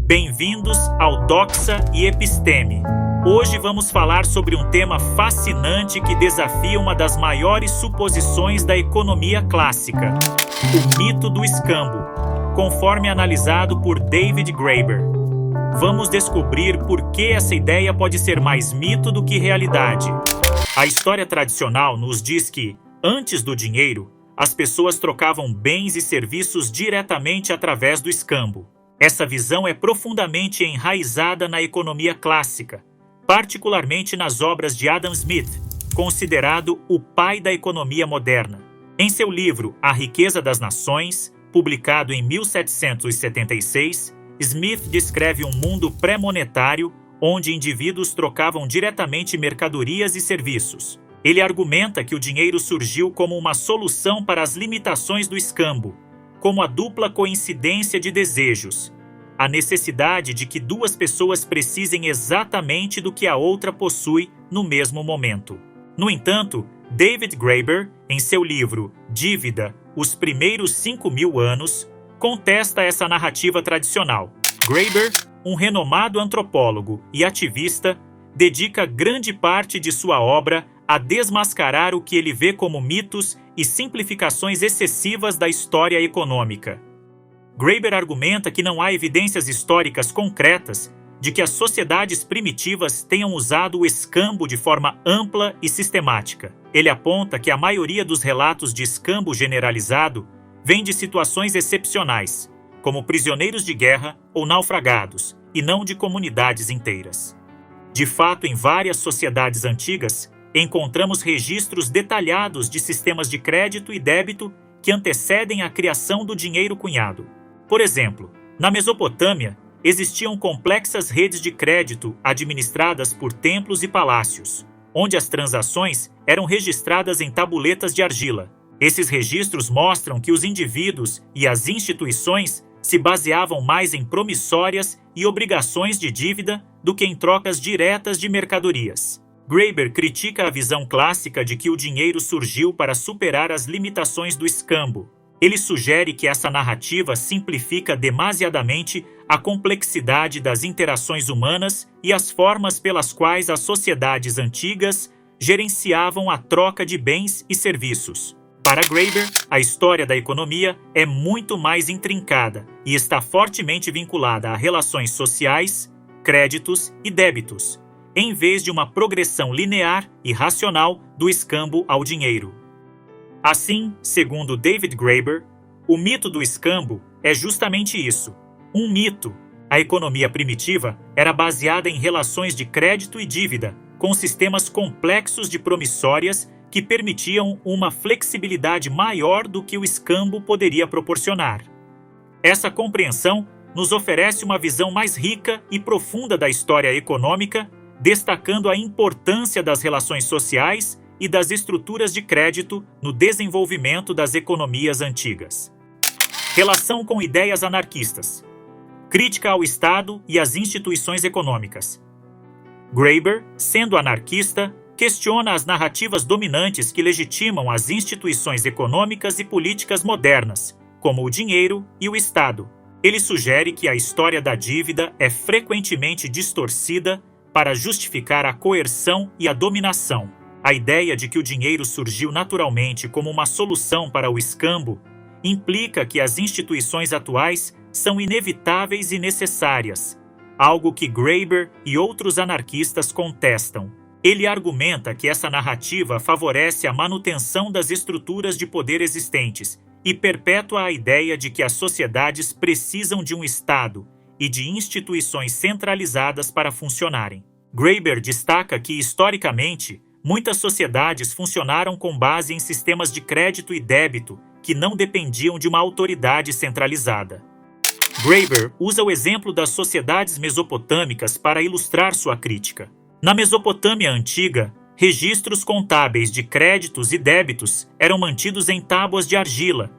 Bem-vindos ao Doxa e Episteme. Hoje vamos falar sobre um tema fascinante que desafia uma das maiores suposições da economia clássica: o mito do escambo, conforme analisado por David Graeber. Vamos descobrir por que essa ideia pode ser mais mito do que realidade. A história tradicional nos diz que, antes do dinheiro, as pessoas trocavam bens e serviços diretamente através do escambo. Essa visão é profundamente enraizada na economia clássica, particularmente nas obras de Adam Smith, considerado o pai da economia moderna. Em seu livro A Riqueza das Nações, publicado em 1776, Smith descreve um mundo pré-monetário onde indivíduos trocavam diretamente mercadorias e serviços. Ele argumenta que o dinheiro surgiu como uma solução para as limitações do escambo, como a dupla coincidência de desejos, a necessidade de que duas pessoas precisem exatamente do que a outra possui no mesmo momento. No entanto, David Graeber, em seu livro Dívida, os primeiros 5.000 anos, contesta essa narrativa tradicional. Graeber, um renomado antropólogo e ativista, dedica grande parte de sua obra a desmascarar o que ele vê como mitos e simplificações excessivas da história econômica. Graeber argumenta que não há evidências históricas concretas de que as sociedades primitivas tenham usado o escambo de forma ampla e sistemática. Ele aponta que a maioria dos relatos de escambo generalizado vem de situações excepcionais, como prisioneiros de guerra ou naufragados, e não de comunidades inteiras. De fato, em várias sociedades antigas, encontramos registros detalhados de sistemas de crédito e débito que antecedem a criação do dinheiro cunhado. Por exemplo, na Mesopotâmia, existiam complexas redes de crédito administradas por templos e palácios, onde as transações eram registradas em tabuletas de argila. Esses registros mostram que os indivíduos e as instituições se baseavam mais em promissórias e obrigações de dívida do que em trocas diretas de mercadorias. Graeber critica a visão clássica de que o dinheiro surgiu para superar as limitações do escambo. Ele sugere que essa narrativa simplifica demasiadamente a complexidade das interações humanas e as formas pelas quais as sociedades antigas gerenciavam a troca de bens e serviços. Para Graeber, a história da economia é muito mais intrincada e está fortemente vinculada a relações sociais, créditos e débitos, em vez de uma progressão linear e racional do escambo ao dinheiro. Assim, segundo David Graeber, o mito do escambo é justamente isso, um mito. A economia primitiva era baseada em relações de crédito e dívida, com sistemas complexos de promissórias que permitiam uma flexibilidade maior do que o escambo poderia proporcionar. Essa compreensão nos oferece uma visão mais rica e profunda da história econômica, destacando a importância das relações sociais e das estruturas de crédito no desenvolvimento das economias antigas. Relação com ideias anarquistas. Crítica ao Estado e às instituições econômicas. Graeber, sendo anarquista, questiona as narrativas dominantes que legitimam as instituições econômicas e políticas modernas, como o dinheiro e o Estado. Ele sugere que a história da dívida é frequentemente distorcida para justificar a coerção e a dominação. A ideia de que o dinheiro surgiu naturalmente como uma solução para o escambo implica que as instituições atuais são inevitáveis e necessárias, algo que Graeber e outros anarquistas contestam. Ele argumenta que essa narrativa favorece a manutenção das estruturas de poder existentes e perpetua a ideia de que as sociedades precisam de um Estado e de instituições centralizadas para funcionarem. Graeber destaca que, historicamente, muitas sociedades funcionaram com base em sistemas de crédito e débito que não dependiam de uma autoridade centralizada. Graeber usa o exemplo das sociedades mesopotâmicas para ilustrar sua crítica. Na Mesopotâmia antiga, registros contábeis de créditos e débitos eram mantidos em tábuas de argila,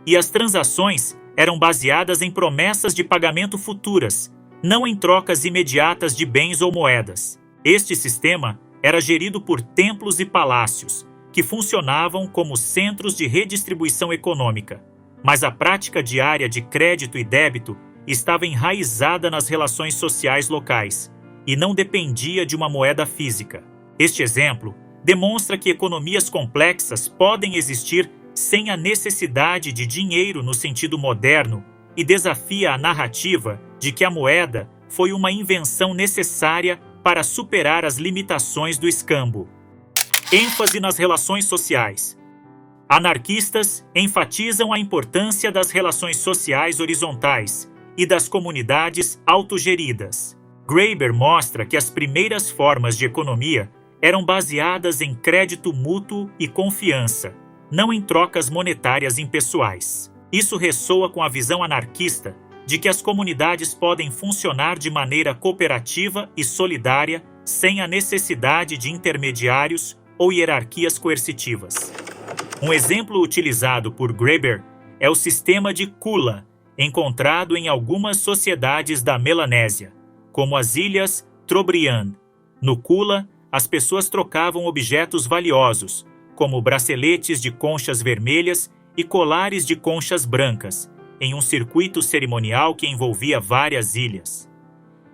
e as transações eram baseadas em promessas de pagamento futuras, não em trocas imediatas de bens ou moedas. Este sistema era gerido por templos e palácios, que funcionavam como centros de redistribuição econômica, mas a prática diária de crédito e débito estava enraizada nas relações sociais locais e não dependia de uma moeda física. Este exemplo demonstra que economias complexas podem existir sem a necessidade de dinheiro no sentido moderno e desafia a narrativa de que a moeda foi uma invenção necessária para superar as limitações do escambo. ênfase nas relações sociais. Anarquistas enfatizam a importância das relações sociais horizontais e das comunidades autogeridas. Graeber mostra que as primeiras formas de economia eram baseadas em crédito mútuo e confiança, não em trocas monetárias impessoais. Isso ressoa com a visão anarquista de que as comunidades podem funcionar de maneira cooperativa e solidária sem a necessidade de intermediários ou hierarquias coercitivas. Um exemplo utilizado por Graeber é o sistema de Kula, encontrado em algumas sociedades da Melanésia, como as ilhas Trobriand. No Kula, as pessoas trocavam objetos valiosos, como braceletes de conchas vermelhas e colares de conchas brancas, em um circuito cerimonial que envolvia várias ilhas.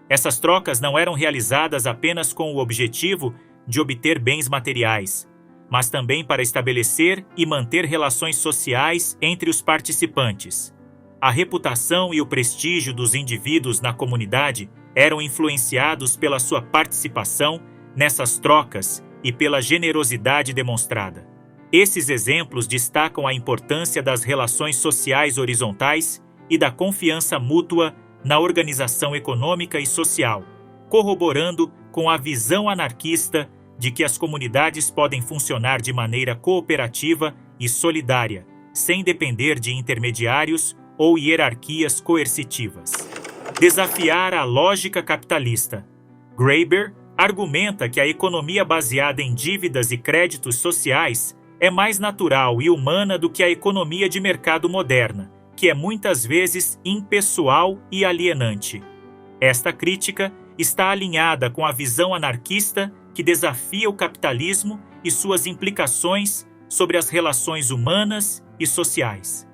Essas trocas não eram realizadas apenas com o objetivo de obter bens materiais, mas também para estabelecer e manter relações sociais entre os participantes. A reputação e o prestígio dos indivíduos na comunidade eram influenciados pela sua participação nessas trocas e pela generosidade demonstrada. Esses exemplos destacam a importância das relações sociais horizontais e da confiança mútua na organização econômica e social, corroborando com a visão anarquista de que as comunidades podem funcionar de maneira cooperativa e solidária, sem depender de intermediários ou hierarquias coercitivas. Desafiar a lógica capitalista. Graeber argumenta que a economia baseada em dívidas e créditos sociais é mais natural e humana do que a economia de mercado moderna, que é muitas vezes impessoal e alienante. Esta crítica está alinhada com a visão anarquista que desafia o capitalismo e suas implicações sobre as relações humanas e sociais.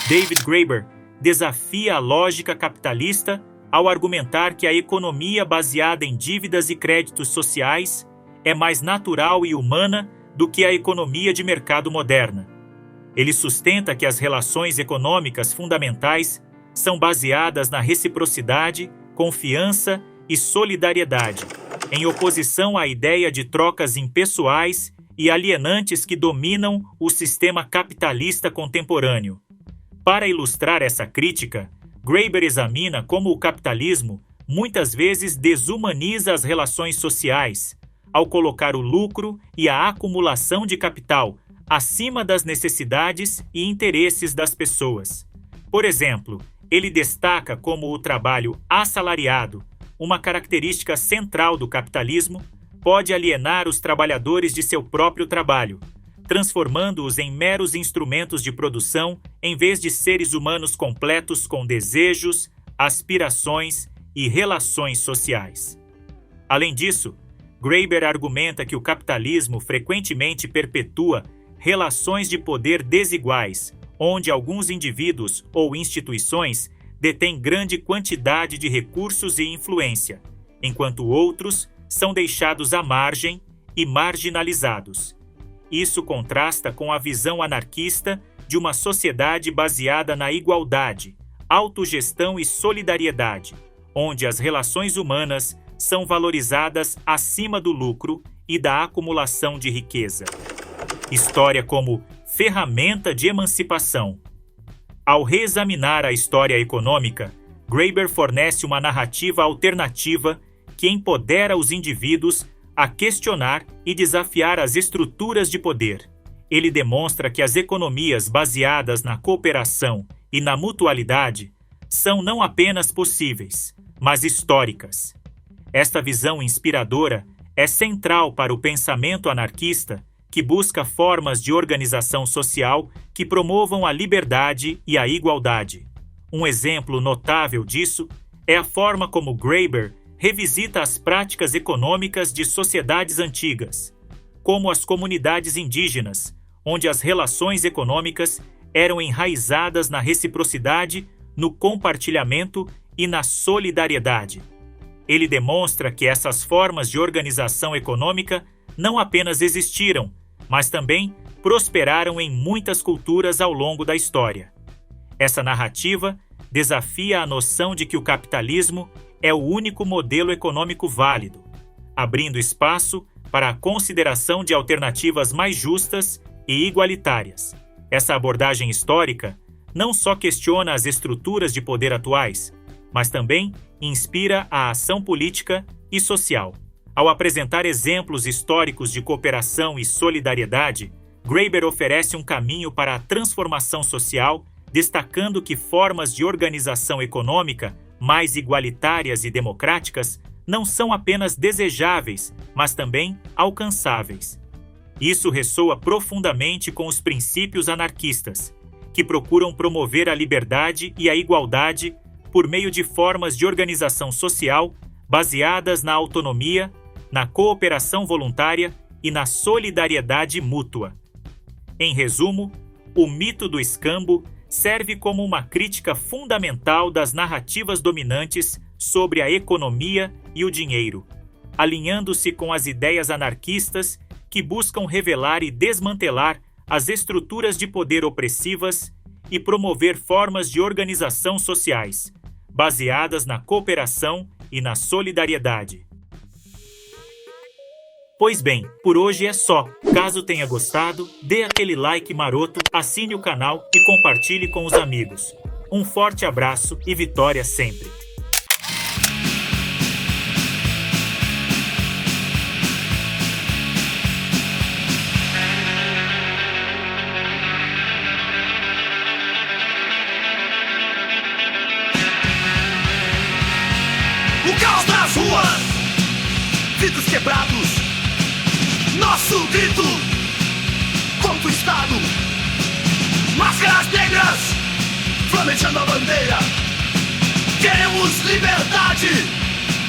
David Graeber desafia a lógica capitalista ao argumentar que a economia baseada em dívidas e créditos sociais é mais natural e humana do que a economia de mercado moderna. Ele sustenta que as relações econômicas fundamentais são baseadas na reciprocidade, confiança e solidariedade, em oposição à ideia de trocas impessoais e alienantes que dominam o sistema capitalista contemporâneo. Para ilustrar essa crítica, Graeber examina como o capitalismo muitas vezes desumaniza as relações sociais, ao colocar o lucro e a acumulação de capital acima das necessidades e interesses das pessoas. Por exemplo, ele destaca como o trabalho assalariado, uma característica central do capitalismo, pode alienar os trabalhadores de seu próprio trabalho, transformando-os em meros instrumentos de produção em vez de seres humanos completos com desejos, aspirações e relações sociais. Além disso, Graeber argumenta que o capitalismo frequentemente perpetua relações de poder desiguais, onde alguns indivíduos ou instituições detêm grande quantidade de recursos e influência, enquanto outros são deixados à margem e marginalizados. Isso contrasta com a visão anarquista de uma sociedade baseada na igualdade, autogestão e solidariedade, onde as relações humanas são valorizadas acima do lucro e da acumulação de riqueza. História como ferramenta de emancipação. Ao reexaminar a história econômica, Graeber fornece uma narrativa alternativa que empodera os indivíduos a questionar e desafiar as estruturas de poder. Ele demonstra que as economias baseadas na cooperação e na mutualidade são não apenas possíveis, mas históricas. Esta visão inspiradora é central para o pensamento anarquista, que busca formas de organização social que promovam a liberdade e a igualdade. Um exemplo notável disso é a forma como Graeber revisita as práticas econômicas de sociedades antigas, como as comunidades indígenas, onde as relações econômicas eram enraizadas na reciprocidade no compartilhamento e na solidariedade. Ele demonstra que essas formas de organização econômica não apenas existiram, mas também prosperaram em muitas culturas ao longo da história. Essa narrativa desafia a noção de que o capitalismo é o único modelo econômico válido, abrindo espaço para a consideração de alternativas mais justas e igualitárias. Essa abordagem histórica não só questiona as estruturas de poder atuais, mas também inspira a ação política e social. Ao apresentar exemplos históricos de cooperação e solidariedade, Graeber oferece um caminho para a transformação social, destacando que formas de organização econômica mais igualitárias e democráticas não são apenas desejáveis, mas também alcançáveis. Isso ressoa profundamente com os princípios anarquistas, que procuram promover a liberdade e a igualdade por meio de formas de organização social baseadas na autonomia, na cooperação voluntária e na solidariedade mútua. Em resumo, o mito do escambo serve como uma crítica fundamental das narrativas dominantes sobre a economia e o dinheiro, alinhando-se com as ideias anarquistas que buscam revelar e desmantelar as estruturas de poder opressivas e promover formas de organização sociais, baseadas na cooperação e na solidariedade. Pois bem, por hoje é só. Caso tenha gostado, dê aquele like maroto, assine o canal e compartilhe com os amigos. Um forte abraço e vitória sempre! O caos nas ruas, vidros quebrados, nosso grito contra o Estado. Máscaras negras, flamejando a bandeira. Queremos liberdade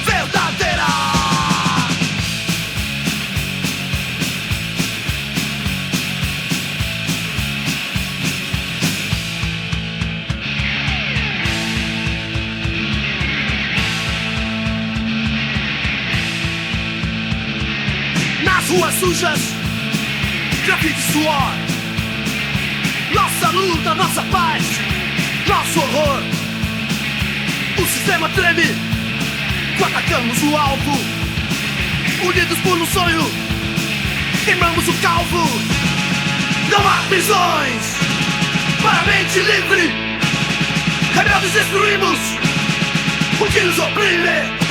verdadeira. Ruas sujas, grafite e suor. Nossa luta, nossa paz, nosso horror. O sistema treme, atacamos o alvo. Unidos por um sonho, queimamos o calvo. Não há prisões para a mente livre. Rebeldes destruímos o que nos oprime.